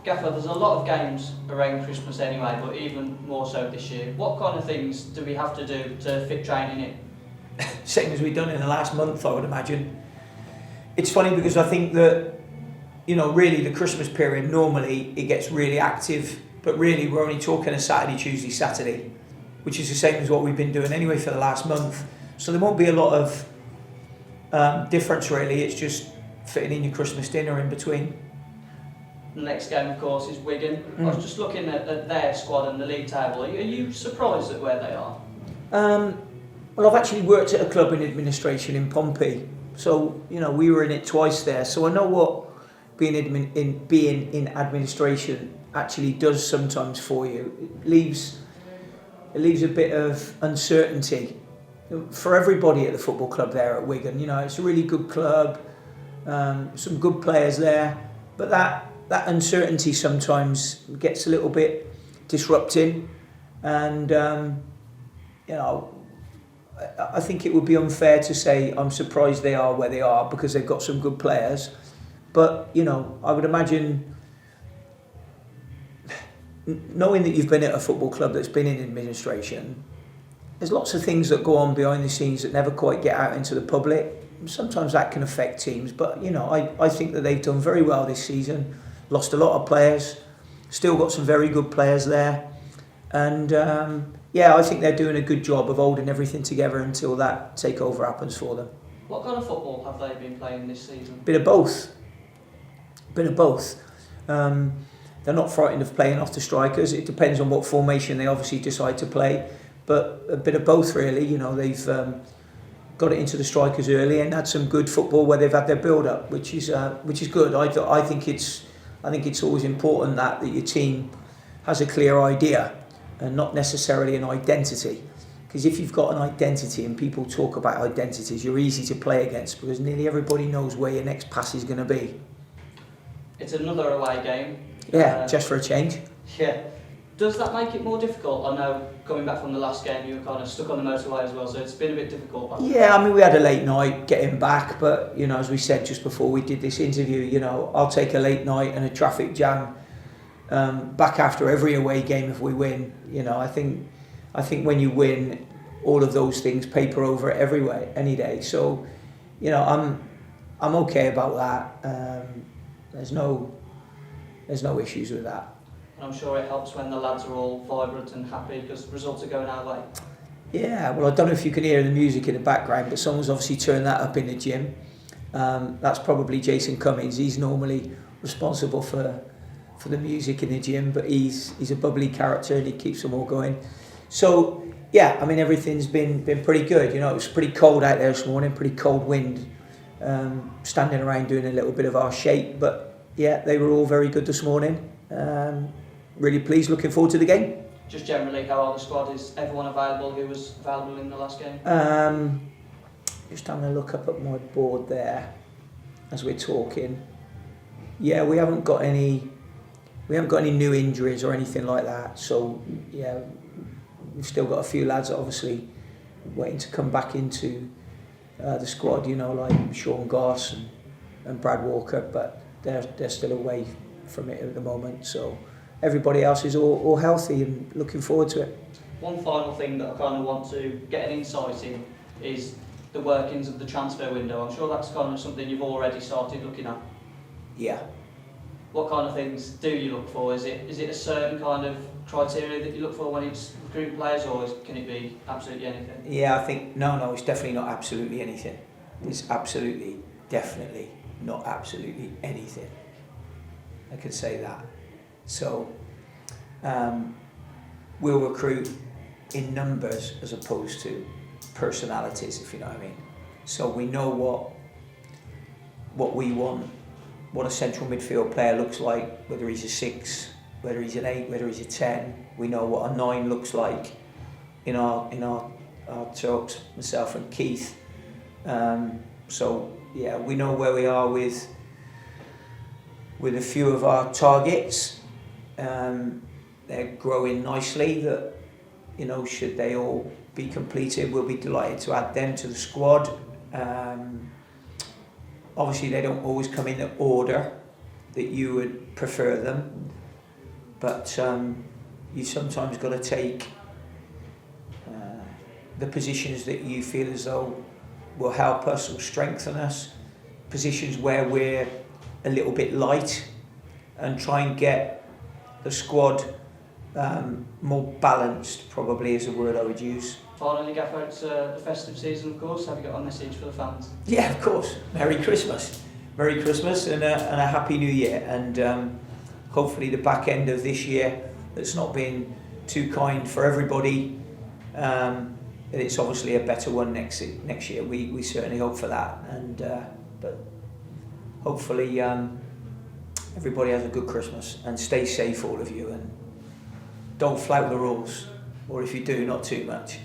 Gaffer, there's a lot of games around Christmas anyway, but even more so this year. What kind of things do we have to do to fit training in? Same as we've done in the last month, I would imagine. It's funny because I think that, really the Christmas period, normally it gets really active, but really we're only talking a Saturday, Tuesday, Saturday, which is the same as what we've been doing anyway for the last month. So there won't be a lot of difference really, it's just fitting in your Christmas dinner in between. The next game, of course, is Wigan. I was just looking at their squad and the league table. Are you surprised at where they are? Well, I've actually worked at a club in administration in Pompey, so we were in it twice there. So I know what being in administration actually does sometimes for you. It leaves a bit of uncertainty for everybody at the football club there at Wigan. It's a really good club, some good players there, but that uncertainty sometimes gets a little bit disrupting, and I think it would be unfair to say I'm surprised they are where they are because they've got some good players, but I would imagine, knowing that you've been at a football club that's been in administration, there's lots of things that go on behind the scenes that never quite get out into the public. Sometimes that can affect teams, but I think that they've done very well this season. Lost a lot of players, still got some very good players there, and I think they're doing a good job of holding everything together until that takeover happens for them. What kind of football have they been playing this season? Bit of both. They're not frightened of playing off the strikers. It depends on what formation they obviously decide to play, but a bit of both really. They've got it into the strikers early and had some good football where they've had their build-up, which is good. I think it's always important that your team has a clear idea and not necessarily an identity. Because if you've got an identity and people talk about identities, you're easy to play against because nearly everybody knows where your next pass is going to be. It's another away game. Yeah, just for a change. Yeah. Does that make it more difficult? I know coming back from the last game you were kind of stuck on the motorway as well, so it's been a bit difficult. Yeah, we had a late night getting back, but as we said just before we did this interview, I'll take a late night and a traffic jam back after every away game if we win. I think when you win, all of those things paper over any day. So, I'm okay about that. There's no issues with that. I'm sure it helps when the lads are all vibrant and happy because the results are going our way. Yeah, well, I don't know if you can hear the music in the background, but someone's obviously turned that up in the gym. That's probably Jason Cummings. He's normally responsible for the music in the gym, but he's a bubbly character and he keeps them all going. So, yeah, everything's been pretty good. It was pretty cold out there this morning, pretty cold wind, standing around doing a little bit of our shape, but yeah, they were all very good this morning. Really pleased, looking forward to the game. Just generally, how are the squad? Is everyone available who was available in the last game? Just having a look up at my board there as we're talking. Yeah, we haven't got any new injuries or anything like that. So yeah, we've still got a few lads that obviously waiting to come back into the squad. Like Sean Goss and Brad Walker, but they're still away from it at the moment. So everybody else is all healthy and looking forward to it. One final thing that I kind of want to get an insight in is the workings of the transfer window. I'm sure that's kind of something you've already started looking at. Yeah. What kind of things do you look for? Is it a certain kind of criteria that you look for when it's recruiting players, or can it be absolutely anything? Yeah, I think no, it's definitely not absolutely anything. It's definitely not absolutely anything. I could say that. So we'll recruit in numbers as opposed to personalities, if you know what I mean. So we know what we want, what a central midfield player looks like, whether he's a 6, whether he's an 8, whether he's a 10. We know what a 9 looks like in our talks, myself and Keith. So yeah, we know where we are with a few of our targets. They're growing nicely. That should they all be completed, we'll be delighted to add them to the squad. Obviously, they don't always come in order. that you would prefer them, but you sometimes got to take the positions that you feel as though will help us or strengthen us, positions where we're a little bit light, and try and get the squad more balanced, probably is a word I would use. Finally, Gaffer, it's the festive season, of course. Have you got a message for the fans? Yeah, of course. Merry Christmas. Merry Christmas and a Happy New Year. And hopefully the back end of this year, that's not been too kind for everybody, it's obviously a better one next year. We certainly hope for that. And but hopefully everybody has a good Christmas and stay safe, all of you, and don't flout the rules, or if you do, not too much.